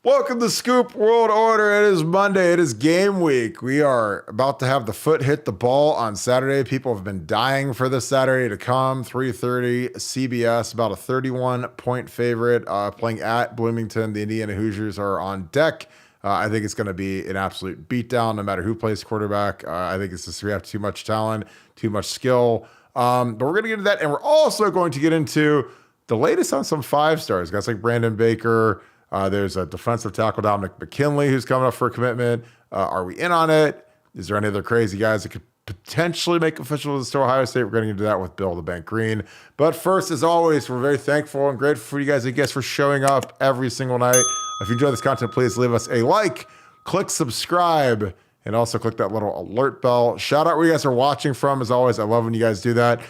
Welcome to Scoop World Order. It is Monday. It is game week. We are about to have the foot hit the ball on Saturday. People have been dying for this Saturday to come. 3:30 CBS, about a 31-point favorite, playing at Bloomington. The Indiana Hoosiers are on deck. I think it's going to be an absolute beatdown no matter who plays quarterback. I think it's just we have too much talent, too much skill. But we're going to get into that. And we're also going to get into the latest on some five stars. Guys like Brandon Baker. There's a defensive tackle, Dominic McKinley, who's coming up for a commitment. Are we in on it? Is there any other crazy guys that could potentially make official visits to Ohio State? We're going to do that with Bill the Bank Greene. But first, as always, we're very thankful and grateful for you guys, I guess, for showing up every single night. If you enjoy this content, please leave us a like, click subscribe, and also click that little alert bell. Shout out where you guys are watching from. As always, I love when you guys do that.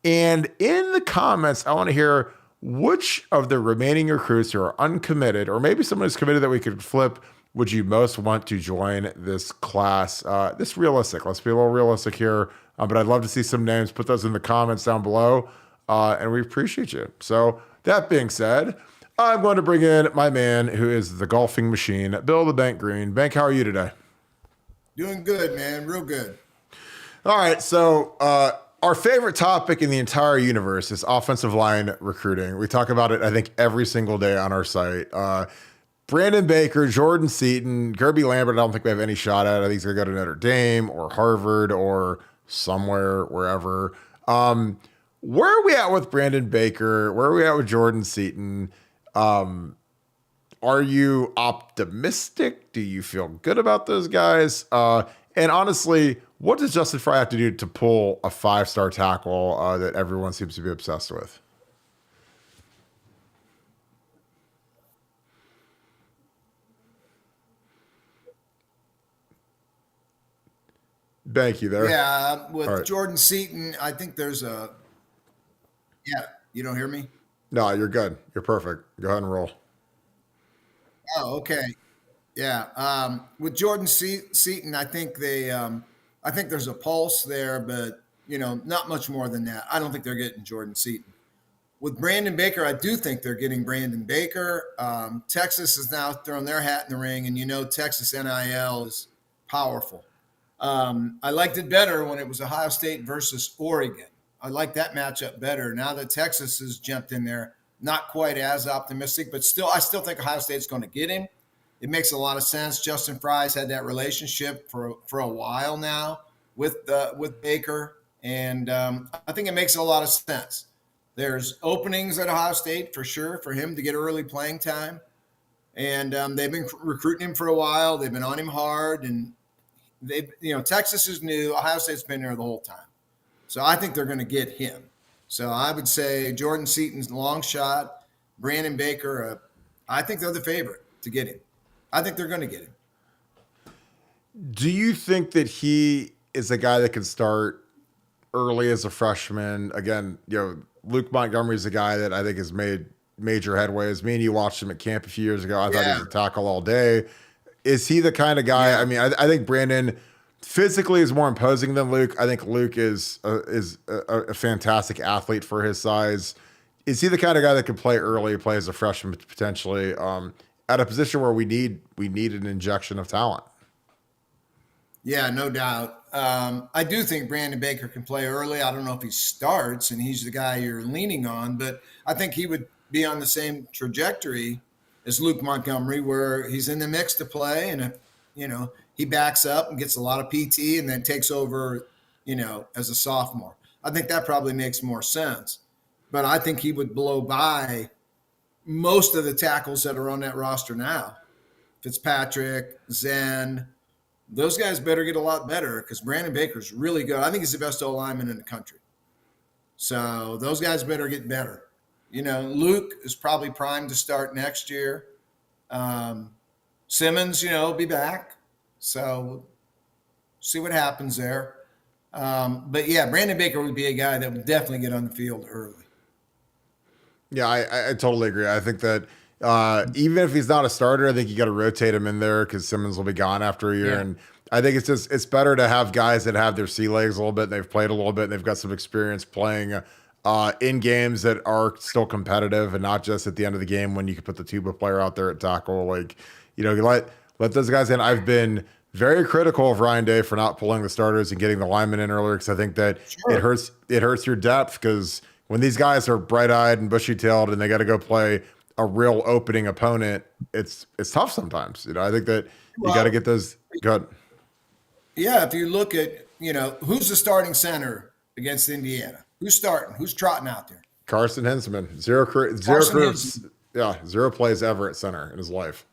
And in the comments, I want to hear which of the remaining recruits who are uncommitted, or maybe someone who's committed that we could flip, would you most want to join this class? This realistic. Let's be a little realistic here. But I'd love to see some names. Put those in the comments down below. And we appreciate you. So that being said, I'm going to bring in my man who is the golfing machine, Bill the Bank Greene. Bank, how are you today? Doing good, man. Real good. All right. So, our favorite topic in the entire universe is offensive line recruiting. We talk about it, I think, every single day on our site. Brandon Baker, Jordan Seaton, Kirby Lambert, I don't think we have any shot at. I think he's going to go to Notre Dame or Harvard or somewhere, wherever. Where are we at with Brandon Baker? Where are we at with Jordan Seaton? Are you optimistic? Do you feel good about those guys? And honestly, what does Justin Fry have to do to pull a five-star tackle that everyone seems to be obsessed with? Thank you there. Yeah, with All right. Jordan Seaton, I think there's a. Yeah, you don't hear me? No, you're good. You're perfect. Go ahead and roll. Oh, okay. Yeah, with Jordan Seaton, I think there's a pulse there, but not much more than that. I don't think they're getting Jordan Seaton. With Brandon Baker, I do think they're getting Brandon Baker. Texas has now thrown their hat in the ring, and Texas NIL is powerful. I liked it better when it was Ohio State versus Oregon. I like that matchup better. Now that Texas has jumped in there, not quite as optimistic, but I still think Ohio State's going to get him. It makes a lot of sense. Justin Fry's had that relationship for a while now with Baker, and I think it makes a lot of sense. There's openings at Ohio State for sure for him to get early playing time, and they've been recruiting him for a while. They've been on him hard, and Texas is new. Ohio State's been there the whole time. So I think they're going to get him. So I would say Jordan Seaton's a long shot. Brandon Baker, I think they're the favorite to get him. I think they're going to get him. Do you think that he is a guy that can start early as a freshman? Again, Luke Montgomery is a guy that I think has made major headways. Me and you watched him at camp a few years ago. I thought he was a tackle all day. Is he the kind of guy? Yeah. I mean, I think Brandon physically is more imposing than Luke. I think Luke is a fantastic athlete for his size. Is he the kind of guy that can play early, play as a freshman potentially, at a position where we need an injection of talent? Yeah, no doubt. I do think Brandon Baker can play early. I don't know if he starts and he's the guy you're leaning on, but I think he would be on the same trajectory as Luke Montgomery, where he's in the mix to play, and if he backs up and gets a lot of PT and then takes over, as a sophomore. I think that probably makes more sense. But I think he would blow by most of the tackles that are on that roster now. Fitzpatrick, Zen, those guys better get a lot better because Brandon Baker's really good. I think he's the best O-lineman in the country. So those guys better get better. Luke is probably primed to start next year. Simmons, be back. So see what happens there. But yeah, Brandon Baker would be a guy that would definitely get on the field early. Yeah, I totally agree. I think that even if he's not a starter, I think you got to rotate him in there because Simmons will be gone after a year. Yeah. And I think it's better to have guys that have their sea legs a little bit. And they've played a little bit and they've got some experience playing in games that are still competitive and not just at the end of the game when you can put the tuba player out there at tackle. Like, you let those guys in. I've been very critical of Ryan Day for not pulling the starters and getting the linemen in earlier because I think that Sure. it hurts your depth because when these guys are bright eyed and bushy tailed and they got to go play a real opening opponent, it's tough sometimes. I think that you got to Well, get those good. yeah, if you look at, who's the starting center against Indiana? Who's starting? Who's trotting out there? Carson Hinsman, zero Carson careers, Hinton. yeah, zero plays ever at center in his life.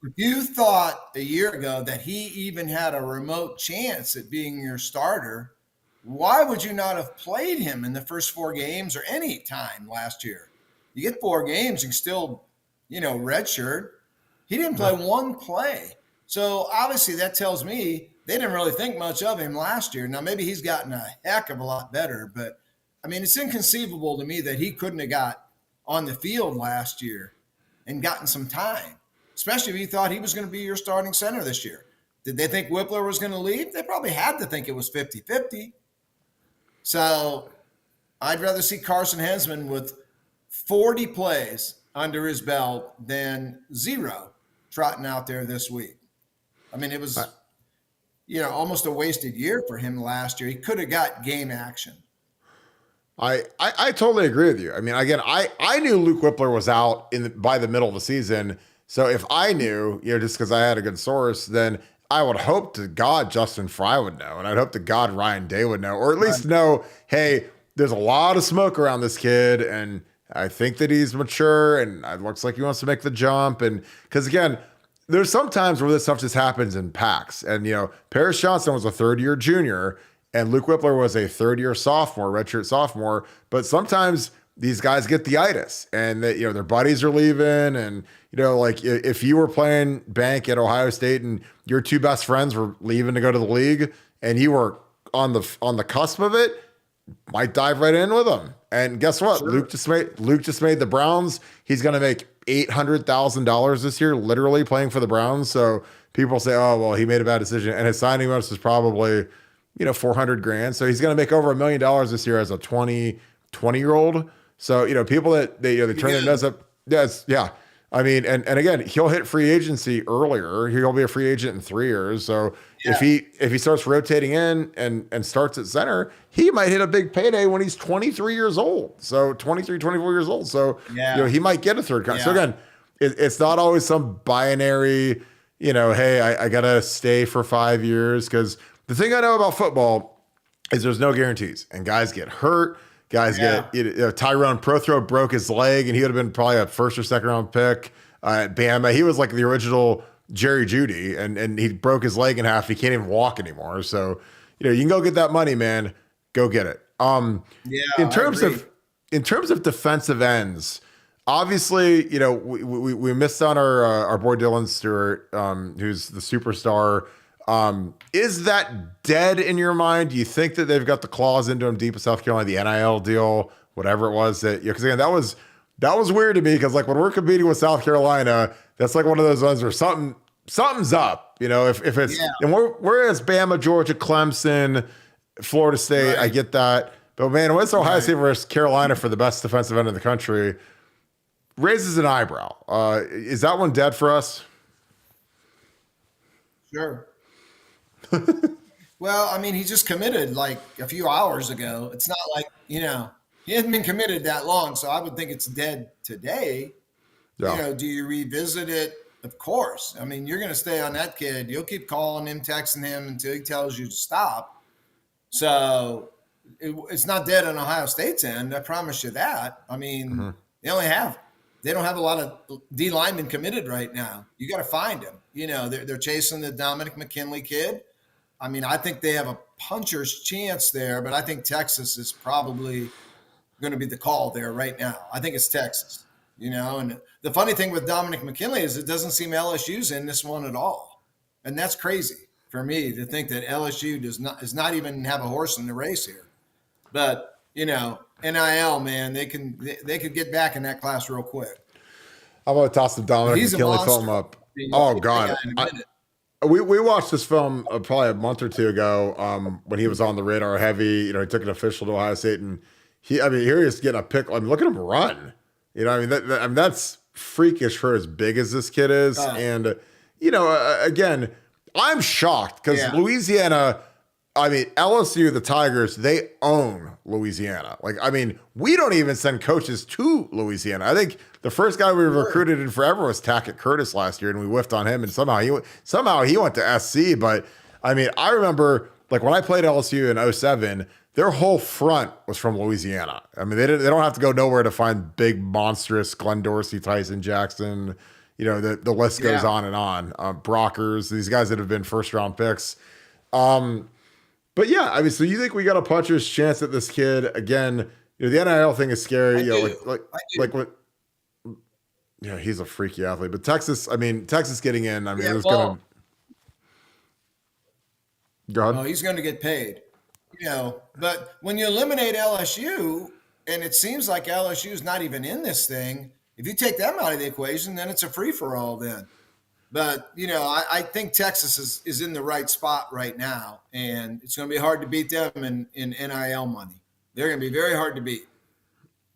If you thought a year ago that he even had a remote chance at being your starter, why would you not have played him in the first 4 games or any time last year? You get 4 games, you can still, redshirt. He didn't play one play. So obviously that tells me they didn't really think much of him last year. Now maybe he's gotten a heck of a lot better, but I mean it's inconceivable to me that he couldn't have got on the field last year and gotten some time, especially if you thought he was going to be your starting center this year. Did they think Whippler was going to leave? They probably had to think it was 50-50. So I'd rather see Carson Hensman with 40 plays under his belt than zero trotting out there this week. I mean, it I, was, almost a wasted year for him last year. He could have got game action. I totally agree with you. I mean, again, I knew Luke Whippler was out by the middle of the season. So if I knew, just because I had a good source, then I would hope to God Justin Fry would know, and I'd hope to God Ryan Day would know, or at least know, hey, there's a lot of smoke around this kid, and I think that he's mature, and it looks like he wants to make the jump. And because again, there's some times where this stuff just happens in packs, and Paris Johnson was a third-year junior and Luke Whippler was a third-year sophomore, redshirt sophomore. But sometimes these guys get the itis, and that their buddies are leaving, and like if you were playing bank at Ohio State and your two best friends were leaving to go to the league, and you were on the cusp of it, might dive right in with them. And guess what? Sure. Luke just made the Browns. He's going to make $800,000 this year, literally playing for the Browns. So people say, oh well, he made a bad decision, and his signing bonus is probably 400 grand. So he's going to make over $1 million this year as a 20-year old. So, people that they turn their nose up. Yes. Yeah. I mean, and again, he'll hit free agency earlier. He'll be a free agent in 3 years. So Yeah. if he starts rotating in and starts at center, he might hit a big payday when he's 23 years old. So 23, 24 years old. So, Yeah. he might get a third contract. So Yeah. again, it's not always some binary, hey, I got to stay for 5 years. Because the thing I know about football is there's no guarantees, and guys get hurt. Guys Yeah. get Tyrone Prothro broke his leg, and he would have been probably a first or second round pick at Bama. He was like the original Jerry Jeudy, and he broke his leg in half. He can't even walk anymore. So you can go get that money, man. Go get it. Yeah. In I terms agree. of in terms of defensive ends, obviously, we missed on our boy Dylan Stewart, who's the superstar. Is that dead in your mind? Do you think that they've got the claws into him deep in South Carolina, the NIL deal, whatever it was that, because again, that was weird to me because like when we're competing with South Carolina, that's like one of those ones where something's up, if it's, Yeah. and whereas Bama, Georgia, Clemson, Florida State, I Right. get that. But man, when it's Ohio Right. State versus Carolina for the best defensive end in the country, raises an eyebrow. Is that one dead for us? Sure. Well, I mean, he just committed like a few hours ago. It's not like, he hasn't been committed that long. So I would think it's dead today. Yeah. Do you revisit it? Of course. I mean, you're going to stay on that kid. You'll keep calling him, texting him until he tells you to stop. So it's not dead on Ohio State's end. I promise you that. I mean, they don't have a lot of D linemen committed right now. You got to find them. They're chasing the Dominic McKinley kid. I mean, I think they have a puncher's chance there, but I think Texas is probably going to be the call there right now. I think it's Texas, and the funny thing with Dominic McKinley is it doesn't seem LSU's in this one at all. And that's crazy for me to think that LSU does not even have a horse in the race here. But, NIL, man, they could get back in that class real quick. I'm going to toss the Dominic He's a McKinley monster. film up. I mean, Oh, you'll get God. that guy in a minute. We watched this film probably a month or two ago when he was on the radar heavy. He took an official to Ohio State, and I mean, here he's getting a pick. I mean, look at him run. You know, I mean, I mean, that's freakish for as big as this kid is. Uh, And, again, I'm shocked because yeah, Louisiana, I mean, LSU, the Tigers, they own Louisiana. Like, I mean, we don't even send coaches to Louisiana. I think the first guy we sure. recruited in forever was Tackett Curtis last year, and we whiffed on him, and somehow he went to SC. But I mean, I remember like when I played LSU in '07, their whole front was from Louisiana. I mean, they don't have to go nowhere to find big, monstrous Glenn Dorsey, Tyson Jackson. The list goes Yeah, on and on. Brockers, these guys that have been first round picks. But yeah, I mean, so you think we got a puncher's chance at this kid again? The NIL thing is scary. I do. I do. Like what? Yeah, he's a freaky athlete. But Texas, I mean, Texas getting in. I mean, it Yeah, was gonna well, go ahead. oh, he's going to get paid, But when you eliminate LSU, and it seems like LSU is not even in this thing, if you take them out of the equation, then it's a free for all. Then, but I think Texas is in the right spot right now, and it's going to be hard to beat them in NIL money. They're going to be very hard to beat.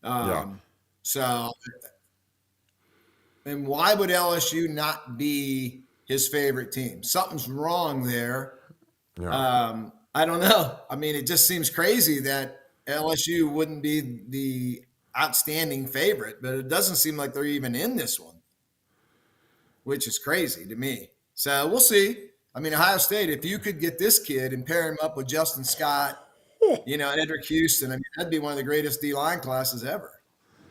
Yeah, So, and why would LSU not be his favorite team? Something's wrong there. yeah. I don't know. I mean, it just seems crazy that LSU wouldn't be the outstanding favorite, but it doesn't seem like they're even in this one, which is crazy to me. So we'll see. I mean, Ohio State, if you could get this kid and pair him up with Justin Scott, and Edric Houston, I mean, that'd be one of the greatest D line classes ever.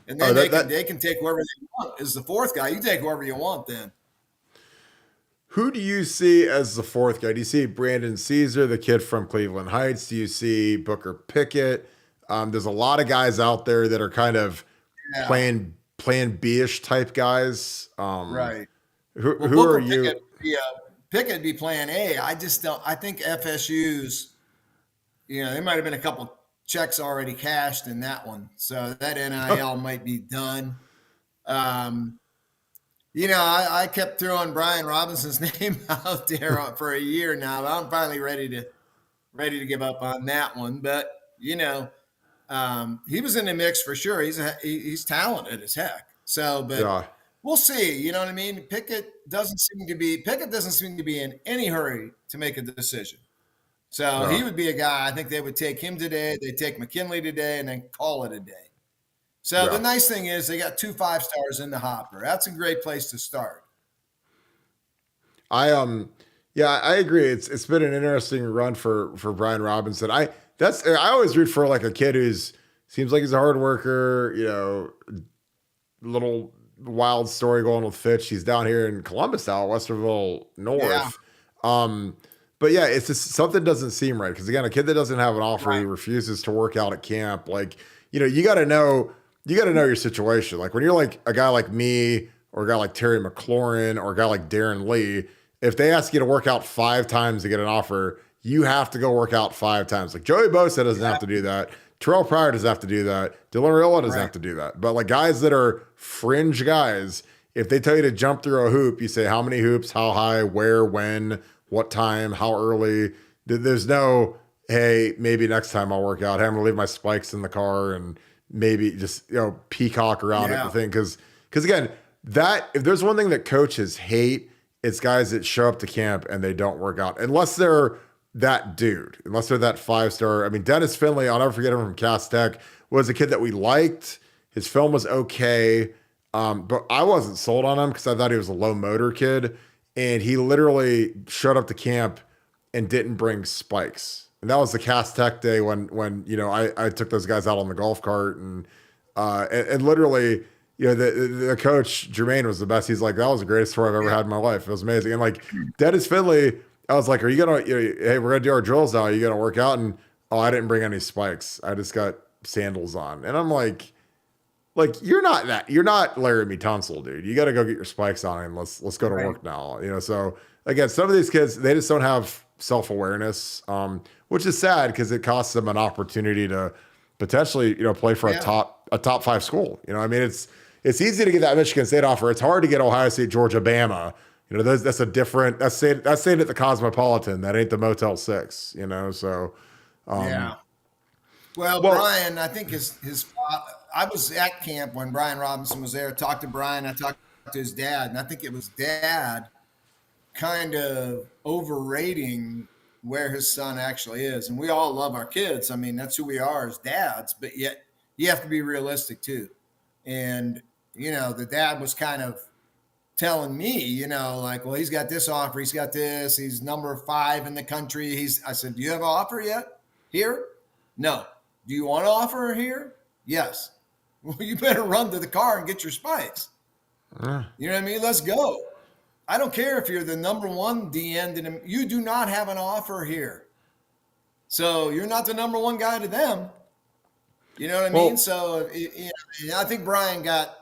And Oh, then they that can that they can take whoever they want. As the fourth guy, you take whoever you want then. Who do you see as the fourth guy? Do you see Brandon Caesar, the kid from Cleveland Heights? Do you see Booker Pickett? There's a lot of guys out there that are kind of Yeah, plan B-ish type guys. right. Well, Who are Booker you? Pickett be plan A. I just don't. I think FSU's. There might have been a couple checks already cashed in that one, so that NIL might be done. Um, I kept throwing Brian Robinson's name out there for a year now. But I'm finally ready to give up on that one. But he was in the mix for sure. He's talented as heck. So, but Yeah, we'll see. You know what I mean? Pickett doesn't seem to be in any hurry to make a decision. So yeah, he would be a guy. I think they would take him today. They take McKinley today, and then call it a day. So the yeah. nice thing is they got 2 5 stars in the hopper. That's a great place to start. I yeah, I agree. It's been an interesting run for Brian Robinson. I always root for like a kid who's seems like he's a hard worker. Little wild story going with Fitch. He's down here in Columbus now, Westerville Yeah, North. But yeah, it's just something doesn't seem right because again, a kid that doesn't have an offer, he right. refuses to work out at camp. Like, you got to know your situation. Like when you're like a guy like me or a guy like Terry McLaurin or a guy like Darren Lee, if they ask you to work out 5 times to get an offer, you have to go work out 5 times. Like Joey Bosa doesn't have to do that. Terrell Pryor doesn't have to do that. Dylan Raiola doesn't Right. have to do that. But like guys that are fringe guys, if they tell you to jump through a hoop, you say how many hoops, how high, where, when, what time, how early. There's no, hey, maybe next time I'll work out. Hey, I'm gonna leave my spikes in the car and maybe just peacock around at the Yeah. thing. Because again, that if there's one thing that coaches hate, it's guys that show up to camp and they don't work out unless they're that dude, unless they're that 5 star. I mean, Dennis Finley, I'll never forget him from Cass Tech, was a kid that we liked. His film was okay. But I wasn't sold on him because I thought he was a low motor kid. And he literally showed up to camp and didn't bring spikes. And that was the Cass Tech day when I took those guys out on the golf cart and literally the coach Jermaine was the best. He's like, that was the greatest tour I've ever Yeah. had in my life. It was amazing. And like Dennis Finley, I was like, are you gonna hey, we're gonna do our drills now. Are you gonna work out? And oh, I didn't bring any spikes. I just got sandals on. And I'm like you're not Laramie Tunsil, dude. You got to go get your spikes on and let's go to Right. work now. So again, some of these kids they just don't have self-awareness, which is sad because it costs them an opportunity to potentially play for Yeah. a top 5 school. I mean it's easy to get that Michigan State offer. It's hard to get Ohio State, Georgia, Bama. That's a different that's staying at the Cosmopolitan. That ain't the Motel 6. So Yeah. Well, Well, Brian, I think I was at camp when Brian Robinson was there. Talked to Brian. I talked to his dad, and I think it was dad kind of overrating where his son actually is. And we all love our kids. I mean, that's who we are as dads, but yet you have to be realistic too. And, the dad was kind of telling me, like, well, he's got this offer, he's got this, he's number 5 in the country. I said, do you have an offer yet here? No. Do you want to offer here? Yes. Well, you better run to the car and get your spikes. You know what I mean? Let's go. I don't care if you're the number 1 DN. You do not have an offer here. So you're not the number 1 guy to them. You know what I mean? So I think Brian got,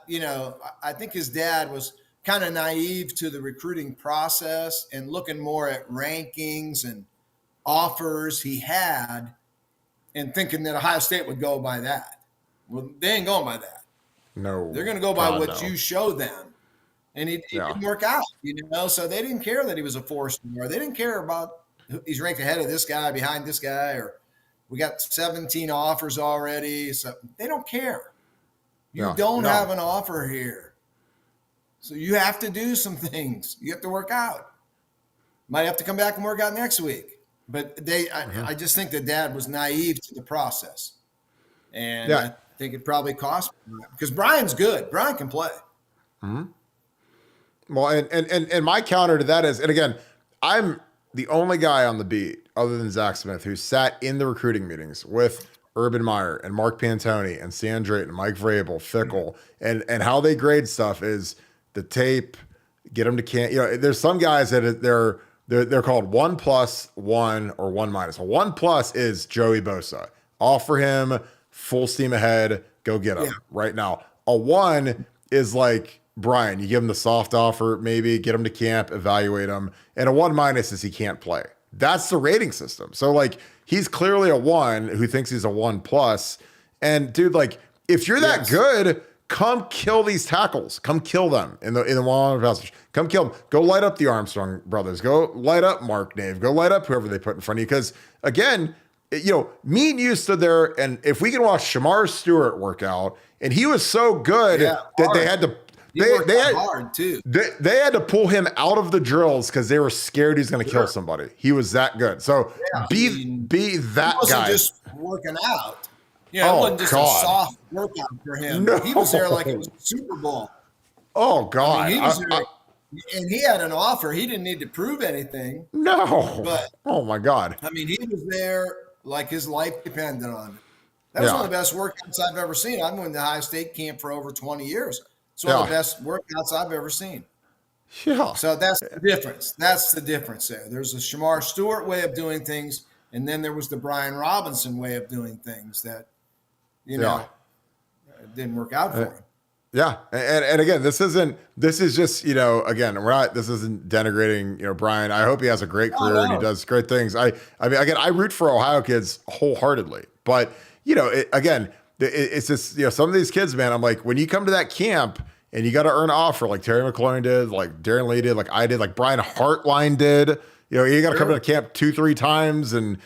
I think his dad was kind of naive to the recruiting process and looking more at rankings and offers he had and thinking that Ohio State would go by that. Well, they ain't going by that. no, They're going to go by God, what no. you show them. And it didn't work out, so they didn't care that he was a 4-star. They didn't care about he's ranked ahead of this guy, behind this guy, or we got 17 offers already. So they don't care. You don't have an offer here. So you have to do some things. You have to work out. Might have to come back and work out next week. But I just think that dad was naive to the process. And I think it probably cost him because Brian's good. Brian can play. Mm-hmm. Well, and my counter to that is, and again, I'm the only guy on the beat other than Zach Smith who sat in the recruiting meetings with Urban Meyer and Mark Pantoni and Sam Drayton, Mike Vrabel, Fickle, and how they grade stuff is the tape, get them to camp. There's some guys that they're called 1+1 or 1-. A 1+ is Joey Bosa. Offer him full steam ahead, go get him right now. A 1 is like Brian, you give him the soft offer, maybe get him to camp, evaluate him. And a 1- is he can't play. That's the rating system. So like he's clearly a 1 who thinks he's a 1+. And dude, like if you're that good, come kill these tackles. Come kill them in the one passage. Come kill them. Go light up the Armstrong brothers. Go light up Mark Nave. Go light up whoever they put in front of you. Because again, me and you stood there, and if we can watch Shamar Stewart work out, and he was so good that they had to. They had hard too. They had to pull him out of the drills because they were scared he's going to kill somebody. He was that good. So be that he wasn't guy. Just working out. It wasn't just a soft workout for him. No. He was there like it was the Super Bowl. Oh God, he was there, and he had an offer. He didn't need to prove anything. No, but oh my God. I mean, he was there like his life depended on it. That was one of the best workouts I've ever seen. I've been to Ohio State camp for over 20 years. It's one of the best workouts I've ever seen. Yeah. So that's the difference. That's the difference there. There's a Shamar Stewart way of doing things, and then there was the Brian Robinson way of doing things that, it didn't work out for him. Yeah. And again, this is just, again, this isn't denigrating, Brian. I hope he has a great career and he does great things. I mean, again, I root for Ohio kids wholeheartedly, but it's just, some of these kids, man, I'm like, when you come to that camp and you got to earn an offer like Terry McLaurin did, like Darren Lee did, like I did, like Brian Hartline did, you got to come to camp 2-3 times and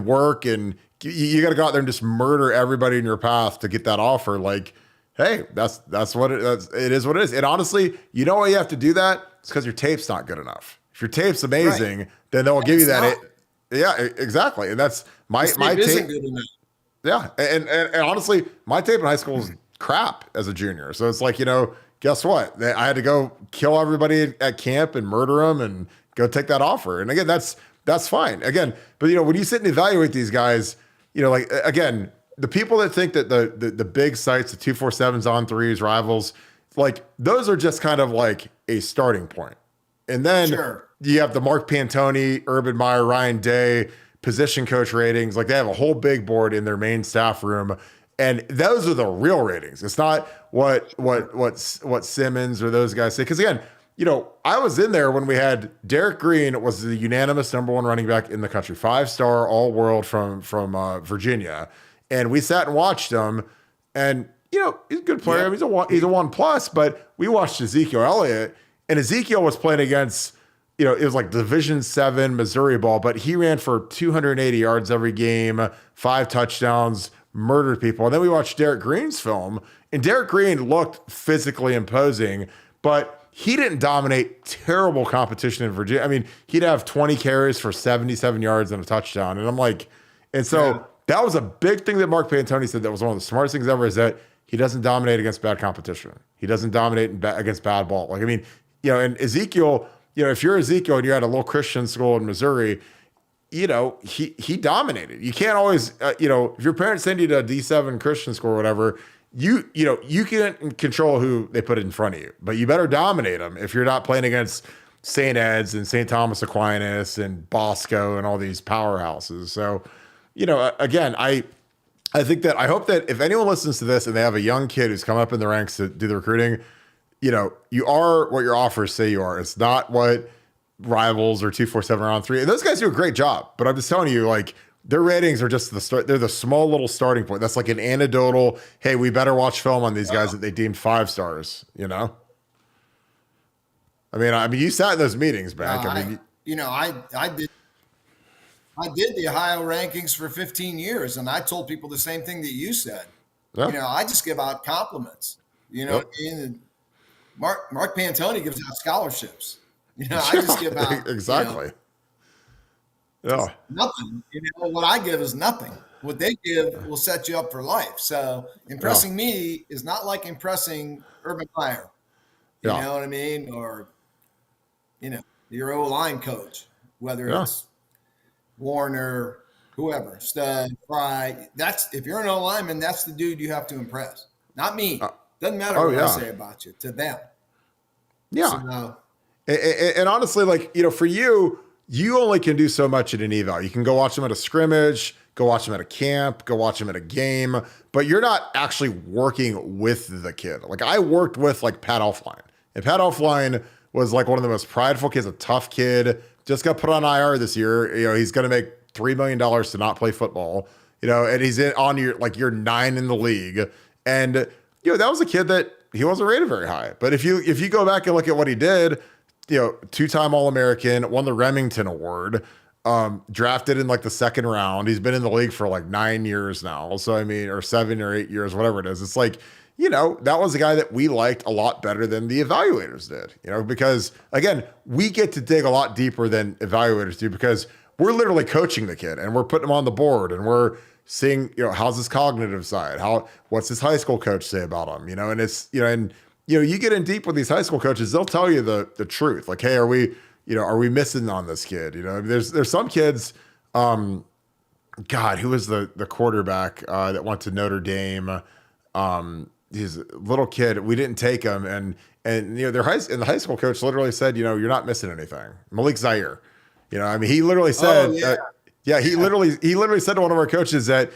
work, and you got to go out there and just murder everybody in your path to get that offer. Like, hey, that's what it is what it is. And honestly, you know why you have to do that? It's because your tape's not good enough. If your tape's amazing, then they'll give you that. Yeah, exactly. And that's my tape. Isn't good enough. Yeah. And honestly, my tape in high school was crap as a junior. So it's like, guess what? I had to go kill everybody at camp and murder them and go take that offer. And again, that's fine. Again, but when you sit and evaluate these guys, like again, the people that think that the big sites, the 247s on threes, rivals, like those are just kind of like a starting point. And then you have the Mark Pantoni, Urban Meyer, Ryan Day position coach ratings. Like they have a whole big board in their main staff room. And those are the real ratings. It's not what Simmons or those guys say. Cause again, I was in there when we had Derek Greene was the unanimous #1 running back in the country, 5-star all world from Virginia. And we sat and watched him, and he's a good player. I mean, he's a 1+, but we watched Ezekiel Elliott, and Ezekiel was playing against, it was like Division 7 Missouri ball, but he ran for 280 yards every game, 5 touchdowns, murdered people. And then we watched Derek Green's film, and Derek Greene looked physically imposing, but he didn't dominate terrible competition in Virginia. I mean, he'd have 20 carries for 77 yards and a touchdown. And I'm like, and so that was a big thing that Mark Pantoni said that was one of the smartest things ever, is that he doesn't dominate against bad competition. He doesn't dominate against bad ball. Like, I mean, and Ezekiel, if you're Ezekiel and you're at a little Christian school in Missouri, he dominated. You can't always, if your parents send you to a D7 Christian school or whatever, you can't control who they put in front of you, but you better dominate them if you're not playing against St. Ed's and St. Thomas Aquinas and Bosco and all these powerhouses. So, again, I hope that if anyone listens to this and they have a young kid who's come up in the ranks to do the recruiting, you are what your offers say you are. It's not what Rivals or 247 Round 3. And those guys do a great job, but I'm just telling you, like, their ratings are just the start. They're the small little starting point. That's like an anecdotal, hey, we better watch film on these guys that they deemed 5 stars, I mean, you sat in those meetings back. I did the Ohio rankings for 15 years, and I told people the same thing that you said. Yeah. I just give out compliments. Yep. And Mark Pantoni gives out scholarships. I just give out exactly. Nothing. What I give is nothing. What they give will set you up for life. So impressing me is not like impressing Urban Meyer. You know what I mean? Or, your O-line coach, whether it's Warner, whoever, Stud, Fry. If you're an O-lineman, that's the dude you have to impress. Not me. Doesn't matter what I say about you, to them. Yeah. So, and honestly, like, for you only can do so much at an eval. You can go watch them at a scrimmage, go watch them at a camp, go watch them at a game, but you're not actually working with the kid. Like, I worked with like Pat Elflein, and Pat Elflein was like one of the most prideful kids, a tough kid, just got put on IR this year. He's going to make $3 million to not play football, and he's on year 9 in the league. And, that was a kid that he wasn't rated very high. But if you go back and look at what he did, 2-time All-American, won the Remington Award, drafted in like the 2nd round. He's been in the league for like 9 years now. So, I mean, or 7 or 8 years, whatever it is. It's like, that was a guy that we liked a lot better than the evaluators did, because again, we get to dig a lot deeper than evaluators do, because we're literally coaching the kid and we're putting him on the board and we're seeing, how's his cognitive side? What's his high school coach say about him? And it's, you get in deep with these high school coaches, they'll tell you the truth. Like, hey, are we missing on this kid? There's some kids, God, who was the quarterback that went to Notre Dame? He's a little kid. We didn't take him. And the high school coach literally said, you're not missing anything. Malik Zaire, he literally said, he literally said to one of our coaches that,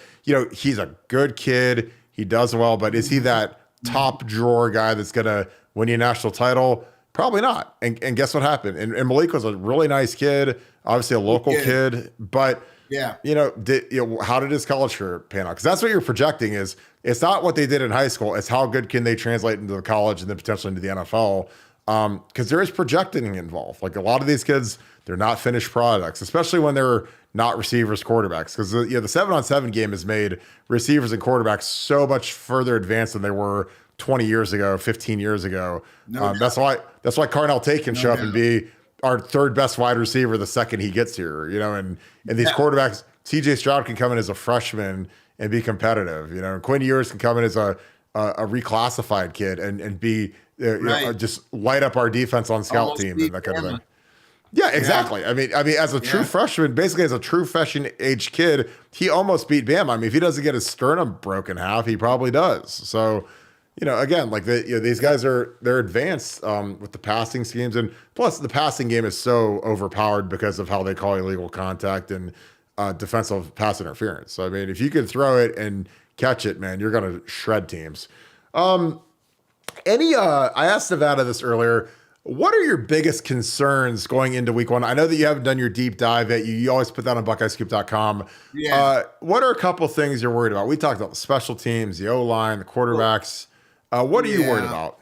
he's a good kid. He does well, but is he that top drawer guy that's going to win you a national title? Probably not. And guess what happened? And Malik was a really nice kid, obviously a local kid, but how did his college career pan out? Because that's what you're projecting is, it's not what they did in high school. It's how good can they translate into the college and then potentially into the NFL. Because there is projecting involved. Like, a lot of these kids, they're not finished products, especially when they're not receivers, quarterbacks. Because the 7-on-7 game has made receivers and quarterbacks so much further advanced than they were 20 years ago, 15 years ago. That's why Carnell Tate can show up and be our 3rd best wide receiver the second he gets here. And these quarterbacks, TJ Stroud can come in as a freshman and be competitive. And Quinn Ewers can come in as a reclassified kid and be just light up our defense on scout team and that kind of thing. Yeah, exactly. Yeah. I mean, as a true freshman, basically as a true freshman age kid, he almost beat Bama. I mean, if he doesn't get his sternum broken in half, he probably does. So, again, like these guys they're advanced with the passing schemes, and plus the passing game is so overpowered because of how they call illegal contact and defensive pass interference. So, I mean, if you can throw it and catch it, man, you're going to shred teams. I asked Nevada this earlier. What are your biggest concerns going into week 1? I know that you haven't done your deep dive yet. You always put that on BuckeyesCoop.com. Yeah. What are a couple things you're worried about? We talked about the special teams, the O-line, the quarterbacks. What are you worried about?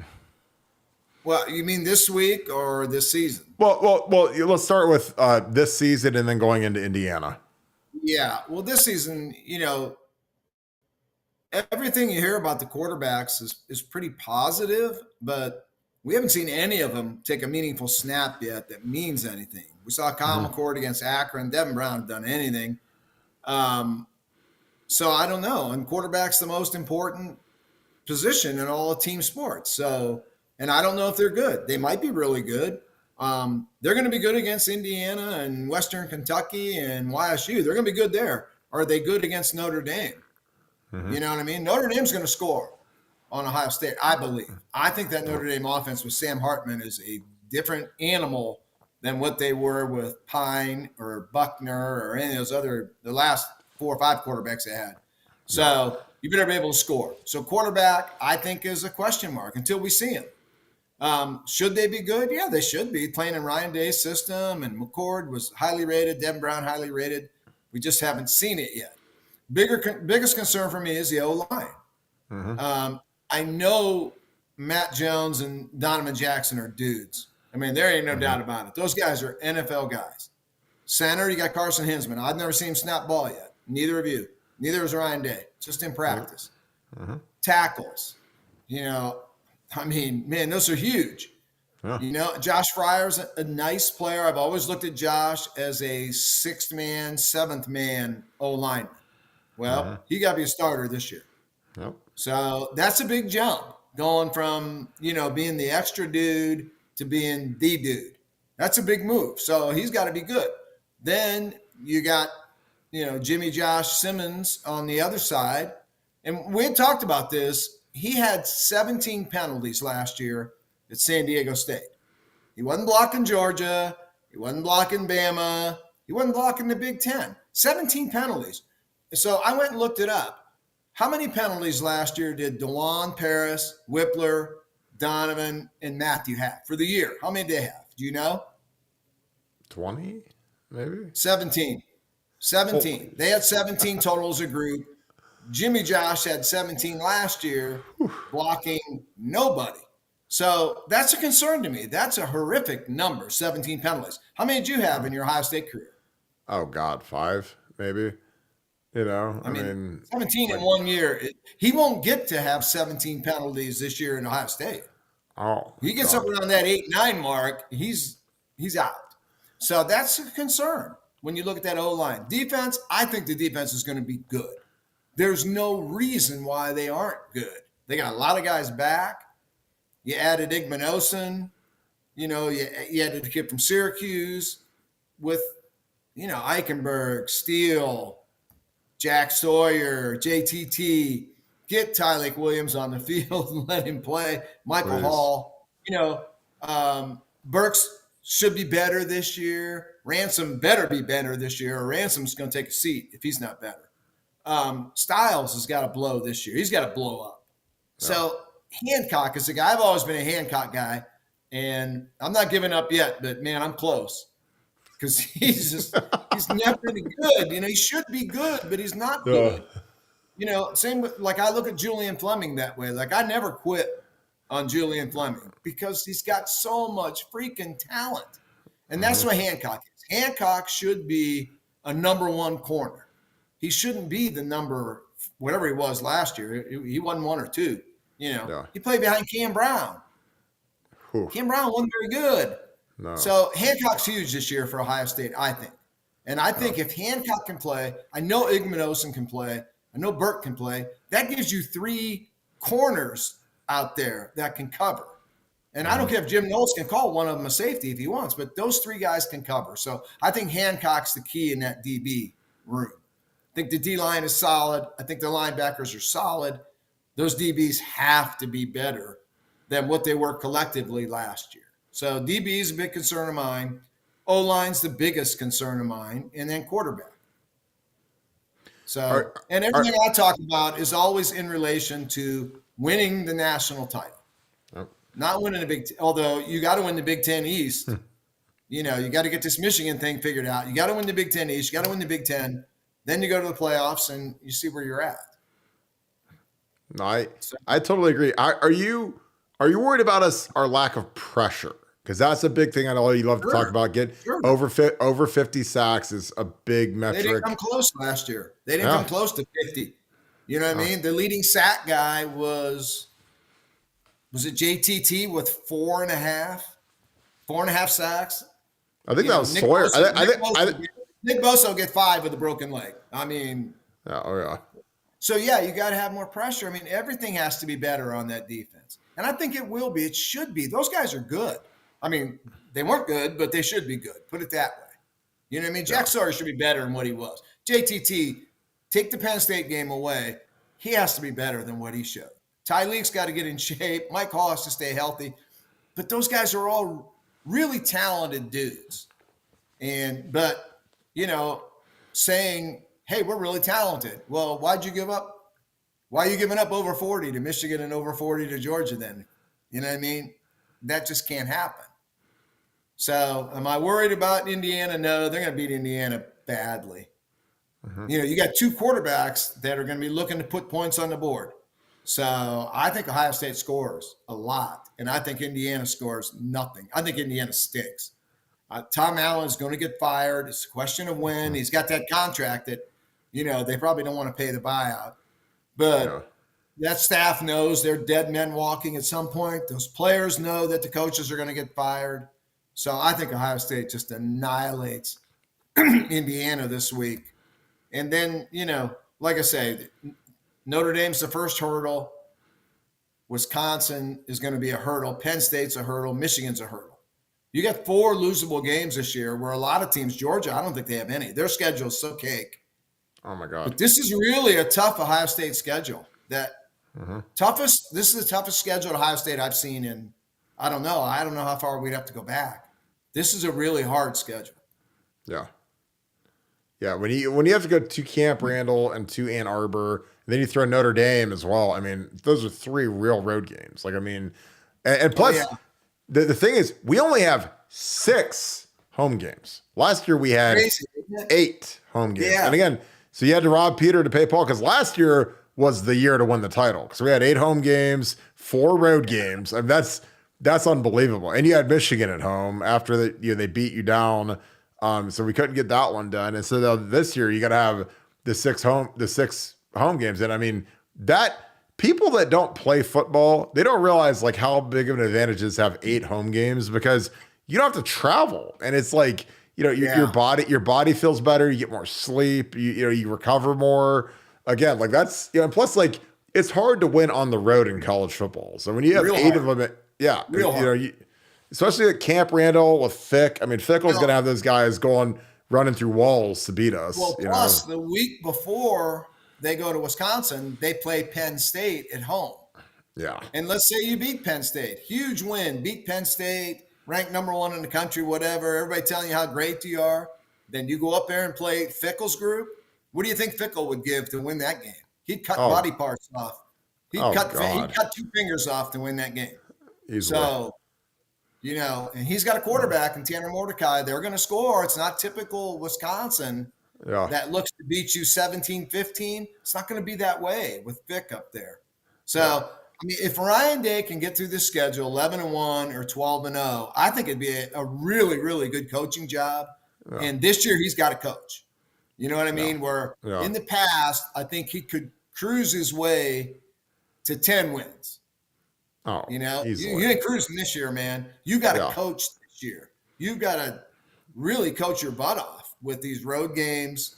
Well, you mean this week or this season? Well, let's start with this season and then going into Indiana. Yeah. Well, this season, everything you hear about the quarterbacks is pretty positive, but we haven't seen any of them take a meaningful snap yet that means anything. We saw Kyle Mm-hmm. McCord against Akron. Devin Brown done anything. Um, so I don't know. And quarterback's the most important position in all of team sports. So, and I don't know if they're good. They might be really good. They're going to be good against Indiana and Western Kentucky and YSU. They're going to be good there. Are they good against Notre Dame? Mm-hmm. You know what I mean? Notre Dame's going to score on Ohio State, I believe. I think that Yep. Notre Dame offense with Sam Hartman is a different animal than what they were with Pine or Buckner or any of those other, the last 4 or 5 quarterbacks they had. Yep. So you better be able to score. So quarterback, I think, is a question mark until we see him. Should they be good? Yeah, they should be playing in Ryan Day's system. And McCord was highly rated, Devin Brown highly rated. We just haven't seen it yet. Biggest concern for me is the O line. Mm-hmm. I know Matt Jones and Donovan Jackson are dudes. I mean, there ain't no Mm-hmm. doubt about it. Those guys are NFL guys. Center, you got Carson Hinsman. I've never seen him snap ball yet. Neither of you. Neither is Ryan Day. Just in Yep. practice. Mm-hmm. Tackles. You know, I mean, man, those are huge. Yeah. You know, Josh Fryer's a nice player. I've always looked at Josh as a sixth man, seventh man O lineman. Mm-hmm. Well, he got to be a starter this year. Yep. So that's a big jump going from, being the extra dude to being the dude. That's a big move. So he's got to be good. Then you got, Jimmy Josh Simmons on the other side. And we had talked about this. He had 17 penalties last year at San Diego State. He wasn't blocking Georgia. He wasn't blocking Bama. He wasn't blocking the Big Ten. 17 penalties. So I went and looked it up. How many penalties last year did DeJuan Paris, Whippler, Donovan, and Matthew have for the year? How many did they have? Do you know? 20, maybe? 17. 17. They had 17 total as a group. Jimmy Josh had 17 last year, blocking nobody. So that's a concern to me. That's a horrific number, 17 penalties. How many did you have in your Ohio State career? Oh, God, 5, maybe. I mean, mean, 17 in like, 1 year. He won't get to have 17 penalties this year in Ohio State. oh, He gets up God. around that 8-9 mark, he's out. So that's a concern when you look at that O line. Defense, I think the defense is going to be good. There's no reason why they aren't good. They got a lot of guys back. You added Igmanosin, you added the kid from Syracuse with, Eichenberg, Steele, Jack Sawyer, JTT. Get Tyleik Williams on the field and let him play. Michael Please. Hall. Burks should be better this year. Ransom better be better this year, or Ransom's going to take a seat if he's not better. Styles has got to blow this year. He's got to blow up. Yeah. So Hancock is a guy. I've always been a Hancock guy, and I'm not giving up yet, but man, I'm close because he's never been good. He should be good, but he's not good. Same with, like, I look at Julian Fleming that way. Like, I never quit on Julian Fleming because he's got so much freaking talent. And that's Mm-hmm. what Hancock is. Hancock should be a number one corner. He shouldn't be the number, whatever he was last year. He wasn't 1 or 2. Yeah. He played behind Cam Brown. Whew. Cam Brown wasn't very good. No. So Hancock's huge this year for Ohio State, I think. And I think if Hancock can play, I know Igmanosin can play, I know Burke can play. That gives you 3 corners out there that can cover. And I don't care if Jim Knowles can call one of them a safety if he wants, but those 3 guys can cover. So I think Hancock's the key in that DB room. I think the D-line is solid. I think the linebackers are solid. Those DBs have to be better than what they were collectively last year. So DB is a big concern of mine. O-line's the biggest concern of mine, and then quarterback. So, and everything I talk about is always in relation to winning the national title. Not winning the Big Ten, although you got to win the Big Ten East. You got to get this Michigan thing figured out. You got to win the Big Ten East. You got to win the Big Ten. Then you go to the playoffs and you see where you're at. No, I totally agree. Are you worried about our lack of pressure? Because that's a big thing I know you love to talk about. Get over 50 sacks is a big metric. They didn't come close last year. They didn't come close to 50. You know what I mean? The leading sack guy was it JTT with 4.5 sacks? I think You that know, was Sawyer. Nick Bosa will get 5 with a broken leg. I mean, Oh yeah. so yeah, you got to have more pressure. I mean, everything has to be better on that defense, and I think it will be. It should be. Those guys are good. I mean, they weren't good, but they should be good. Put it that way. You know what I mean? Jack Yeah. Sawyer should be better than what he was. JTT, take the Penn State game away. He has to be better than what he showed. Tyleek's got to get in shape. Mike Hall has to stay healthy. But those guys are all really talented dudes. But saying, hey, we're really talented. Well, why'd you give up? Why are you giving up over 40 to Michigan and over 40 to Georgia then? You know what I mean? That just can't happen. So am I worried about Indiana? No, they're going to beat Indiana badly. You got 2 quarterbacks that are going to be looking to put points on the board. So I think Ohio State scores a lot, and I think Indiana scores nothing. I think Indiana stinks. Tom Allen is going to get fired. It's a question of when. He's got that contract that, they probably don't want to pay the buyout. But that staff knows they're dead men walking at some point. Those players know that the coaches are going to get fired. So I think Ohio State just annihilates Indiana this week. And then, like I say, Notre Dame's the first hurdle. Wisconsin is going to be a hurdle. Penn State's a hurdle. Michigan's a hurdle. You got 4 losable games this year where a lot of teams, Georgia, I don't think they have any. Their schedule is so cake. Oh my God. But this is really a tough Ohio State schedule. This is the toughest schedule at Ohio State I've seen in, I don't know how far we'd have to go back. This is a really hard schedule. Yeah. Yeah, when you have to go to Camp Randall and to Ann Arbor, and then you throw Notre Dame as well. I mean, those are 3 real road games. Like, I mean, and plus, the thing is, we only have 6 home games. Last year we had 8 home games. Yeah. And again, so you had to rob Peter to pay Paul, because last year was the year to win the title. Because we had 8 home games, 4 road games. I mean, that's unbelievable. And you had Michigan at home after they beat you down. So we couldn't get that one done. And so this year you got to have the 6 home games. And I mean, that people that don't play football, they don't realize like how big of an advantage it is to have 8 home games, because you don't have to travel. And it's like, your body feels better. You get more sleep. You recover more. Again, like that's, and plus like it's hard to win on the road in college football. So when you have Real 8 hard. of them, especially at Camp Randall with Fick. I mean, Fickle's going to have those guys running through walls to beat us. Well, plus the week before they go to Wisconsin, they play Penn State at home. Yeah. And let's say you beat Penn State. Huge win. Beat Penn State, ranked number 1 in the country, whatever. Everybody telling you how great you are. Then you go up there and play Fickle's group. What do you think Fickle would give to win that game? He'd cut body parts off. He'd cut 2 fingers off to win that game. Easily. So, and he's got a quarterback in Tanner Mordecai. They're going to score. It's not typical Wisconsin that looks to beat you 17-15. It's not going to be that way with Vic up there. So, I mean, if Ryan Day can get through this schedule 11-1 or 12-0, I think it'd be a really, really good coaching job. Yeah. And this year he's got to coach. You know what I mean? Where in the past, I think he could cruise his way to 10 wins. Oh, you ain't cruising this year, man. You got to coach this year. You got to really coach your butt off with these road games,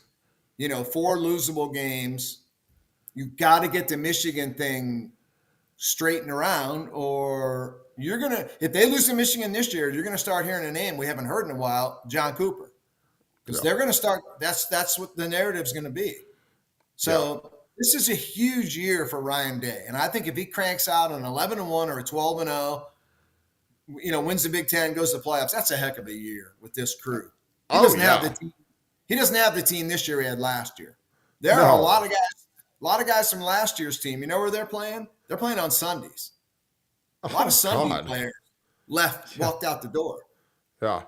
4 losable games. You got to get the Michigan thing straightened around, or you're going to, if they lose to Michigan this year, you're going to start hearing a name we haven't heard in a while, John Cooper. Because they're going to start, that's what the narrative's going to be. So this is a huge year for Ryan Day. And I think if he cranks out an 11-1 or a 12-0, wins the Big Ten, goes to the playoffs, that's a heck of a year with this crew. He doesn't have the team this year he had last year. There are a lot of guys from last year's team. You know where they're playing? They're playing on Sundays. A lot of Sunday players walked out the door. Yeah.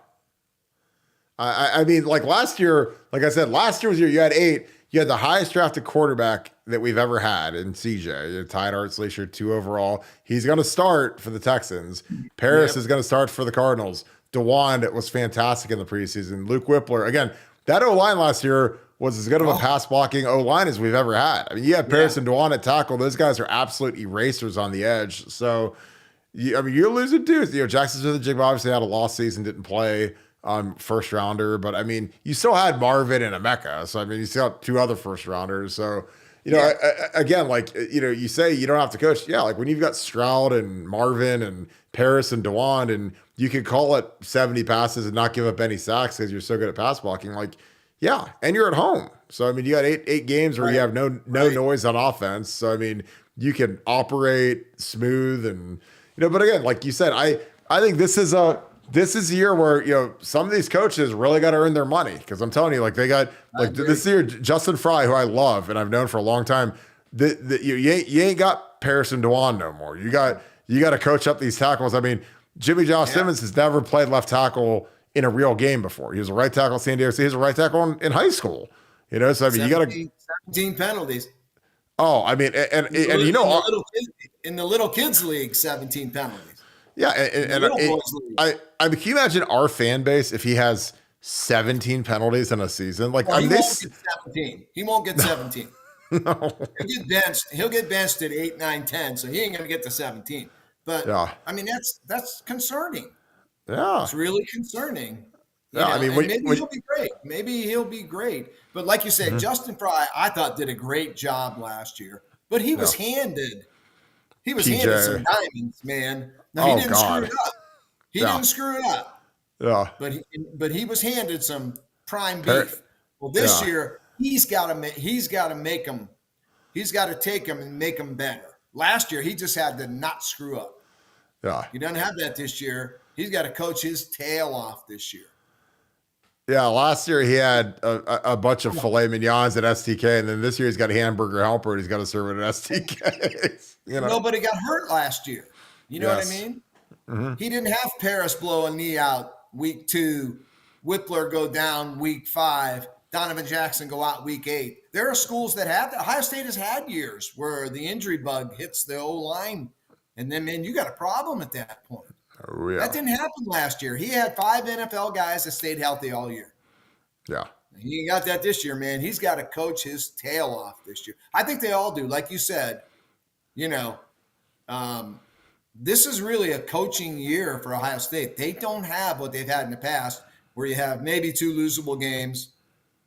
I mean, like last year, like I said, last year was your year. You had 8. You had the highest drafted quarterback that we've ever had in CJ. You tied Art Slater 2 overall. He's going to start for the Texans. Paris is going to start for the Cardinals. DeWand was fantastic in the preseason. Luke Whippler, again, that O-line last year was as good of a Oh, pass blocking O line as we've ever had. I mean, you have yeah. Paris and Dewan at tackle; those guys are absolute erasers on the edge. So, I mean, you're losing dudes. Jackson Smith-Njigba obviously had a lost season, didn't play first rounder, but I mean, you still had Marvin and Emeka. So I mean, you still got two other first rounders. So Yeah. again, like you say you don't have to coach. Yeah, like when you've got Stroud and Marvin and Paris and Dewan, and you can call it 70 passes and not give up any sacks because you're so good at pass blocking. Like, yeah, and you're at home. So I mean, you got eight games where you Right. have no Right. noise on offense. So I mean, you can operate smooth and but again, like you said, I think this is a year where some of these coaches really got to earn their money because I'm telling you, like they got I like agree. this year, Justin Fry, who I love and I've known for a long time, you ain't got Paris and Dewan no more. You got to coach up these tackles. I mean, Jimmy Josh Yeah. Simmons has never played left tackle in a real game before. He was a right tackle at San Diego State. He was a right tackle in high school. So I mean, you got to. 17 penalties. Oh, I mean, In the little kids league, 17 penalties. yeah, In the little boys league. I mean, can you imagine our fan base if he has 17 penalties in a season? Like, Well, I he mean, won't get 17. He won't get 17. no, He'll get benched at 8, 9, 10. So he ain't going to get to 17. But yeah, I mean, that's concerning. yeah, It's really concerning. yeah. I mean, And maybe he'll be great. Maybe he'll be great. But like you said, Justin Fry, I thought did a great job last year. But he was handed. He was handed PJ, some diamonds, man. No, he oh didn't screw God, it up. He yeah, didn't screw it up. yeah, But he was handed some prime Per- beef. Well, this yeah, year he's got to make them. He's got to take them and make them better. Last year he just had to not screw up. yeah. He doesn't have that this year. He's got to coach his tail off this year. Yeah, last year he had a bunch of filet mignons at STK, and then this year he's got a hamburger helper and he's got to serve it at STK. Nobody got hurt last year. You know what I Yes. mean? Mm-hmm. He didn't have Paris blow a knee out week 2, Whippler go down week 5, Donovan Jackson go out week 8. There are schools that have that. Ohio State has had years where the injury bug hits the O-line, and then, man, you got a problem at that point. Oh, yeah. That didn't happen last year. He had 5 NFL guys that stayed healthy all year. Yeah. He got that this year, man. He's got to coach his tail off this year. I think they all do. Like you said, this is really a coaching year for Ohio State. They don't have what they've had in the past where you have maybe 2 losable games,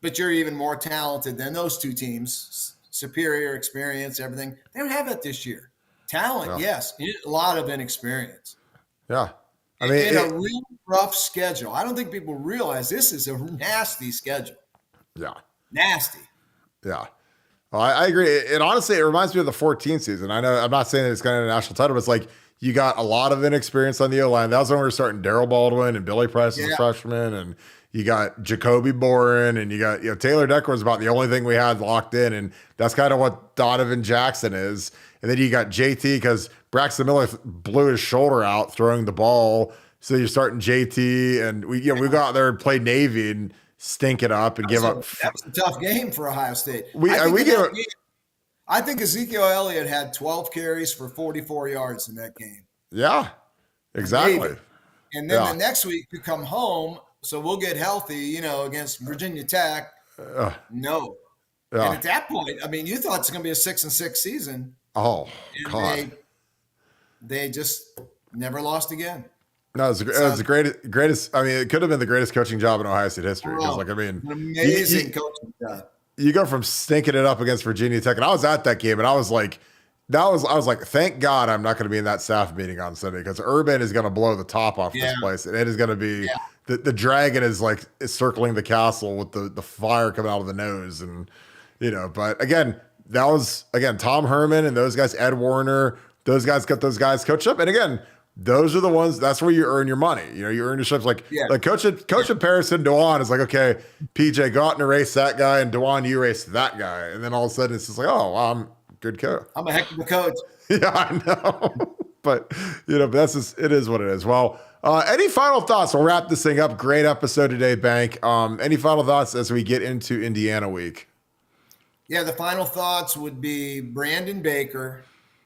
but you're even more talented than those 2 teams, superior experience, everything. They don't have that this year. Talent, yes, a lot of inexperience. Yeah. I mean, in a real rough schedule. I don't think people realize this is a nasty schedule. yeah. Nasty. Yeah. Well, I agree. And honestly, it reminds me of the 14 season. I know I'm not saying that it's going to a national title, but it's like you got a lot of inexperience on the O-line. That was when we were starting Daryl Baldwin and Billy Price as a freshman, and you got Jacoby Boren, and you got Taylor Decker was about the only thing we had locked in, and that's kind of what Donovan Jackson is. And then you got JT because Braxton Miller blew his shoulder out throwing the ball, so you're starting JT, and we got out there and played Navy and stink it up and give up. That was a tough game for Ohio State. I think Ezekiel Elliott had 12 carries for 44 yards in that game. Yeah, exactly. And then the next week you come home, so we'll get healthy, against Virginia Tech. No. Yeah. And at that point, I mean, you thought it's going to be a 6-6 season. Oh, and God. They just never lost again. No, it was the greatest. I mean, it could have been the greatest coaching job in Ohio State history. Because, Amazing coaching job. You go from stinking it up against Virginia Tech, and I was at that game, and I was like, thank God I'm not going to be in that staff meeting on Sunday because Urban is going to blow the top off this place, and it is going to be the dragon is circling the castle with the fire coming out of the nose, and But again, that was Tom Herman and those guys, Ed Warner, those guys got those guys coached up, and again. Those are the ones. That's where you earn your money. You earn your strips. Like coaching Paris and Dewan is like, okay, PJ, go out and erase that guy, and Dewan, you erase that guy, and then all of a sudden it's just like, oh, well, I'm a good coach. I'm a heck of a coach. Yeah, I know. but that's just, it is what it is. Well, any final thoughts? We'll wrap this thing up. Great episode today, Bank. Any final thoughts as we get into Indiana week? Yeah, the final thoughts would be Brandon Baker,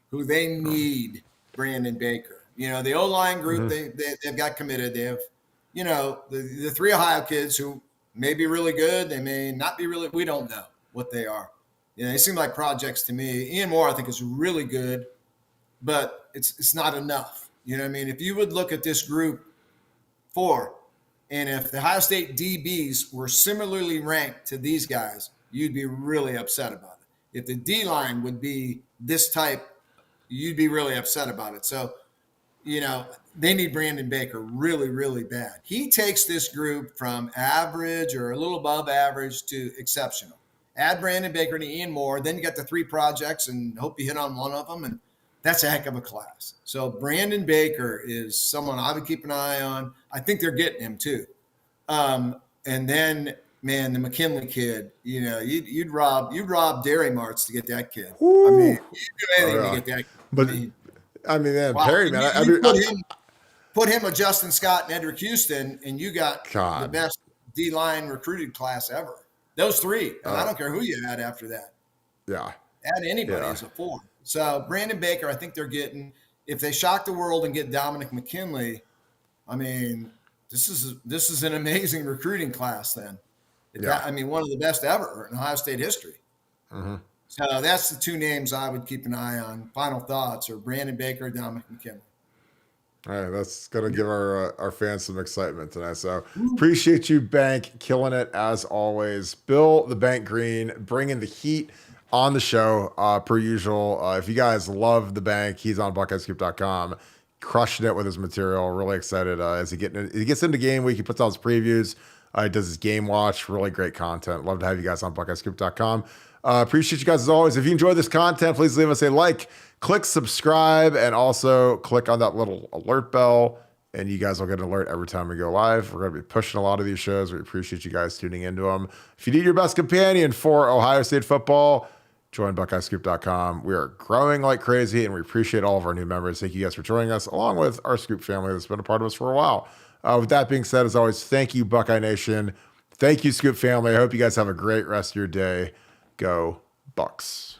who they need. Brandon Baker. The O-line group, they've got committed. They have, the 3 Ohio kids who may be really good. They may not be really. We don't know what they are. They seem like projects to me. Ian Moore, I think, is really good, but it's not enough. You know what I mean? If you would look at this group four, and if the Ohio State DBs were similarly ranked to these guys, you'd be really upset about it. If the D line would be this type, you'd be really upset about it. So, they need Brandon Baker really, really bad. He takes this group from average or a little above average to exceptional. Add Brandon Baker to Ian Moore, then you got the 3 projects and hope you hit on one of them. And that's a heck of a class. So Brandon Baker is someone I would keep an eye on. I think they're getting him too. And then, man, the McKinley kid, you'd rob Dairy Marts to get that kid. Woo. I mean, you'd do anything to get that kid. But man, wow. Perry, man, put him with Justin Scott and Edric Houston, and you got the best D-line recruited class ever. Those 3, and I don't care who you add after that. Yeah. Add anybody as a 4. So Brandon Baker, I think they're getting. If they shock the world and get Dominic McKinley, I mean, this is an amazing recruiting class. Then, one of the best ever in Ohio State history. Mm-hmm. So that's the 2 names I would keep an eye on. Final thoughts are Brandon Baker, Dominic McKinley. All right, that's going to give our fans some excitement tonight. So appreciate you, Bank, killing it as always. Bill, the Bank Greene, bringing the heat on the show per usual. If you guys love the Bank, he's on BuckeyesScoop.com, crushing it with his material. Really excited as he gets into game week. He puts out his previews. He does his game watch. Really great content. Love to have you guys on BuckeyesScoop.com. Appreciate you guys as always. If you enjoyed this content, please leave us a like, click subscribe, and also click on that little alert bell, and you guys will get an alert every time we go live. We're going to be pushing a lot of these shows. We appreciate you guys tuning into them. If you need your best companion for Ohio State football, join BuckeyesScoop.com. We are growing like crazy, and we appreciate all of our new members. Thank you guys for joining us, along with our Scoop family that's been a part of us for a while. With that being said, as always, thank you, Buckeye Nation. Thank you, Scoop family. I hope you guys have a great rest of your day. Go Bucks.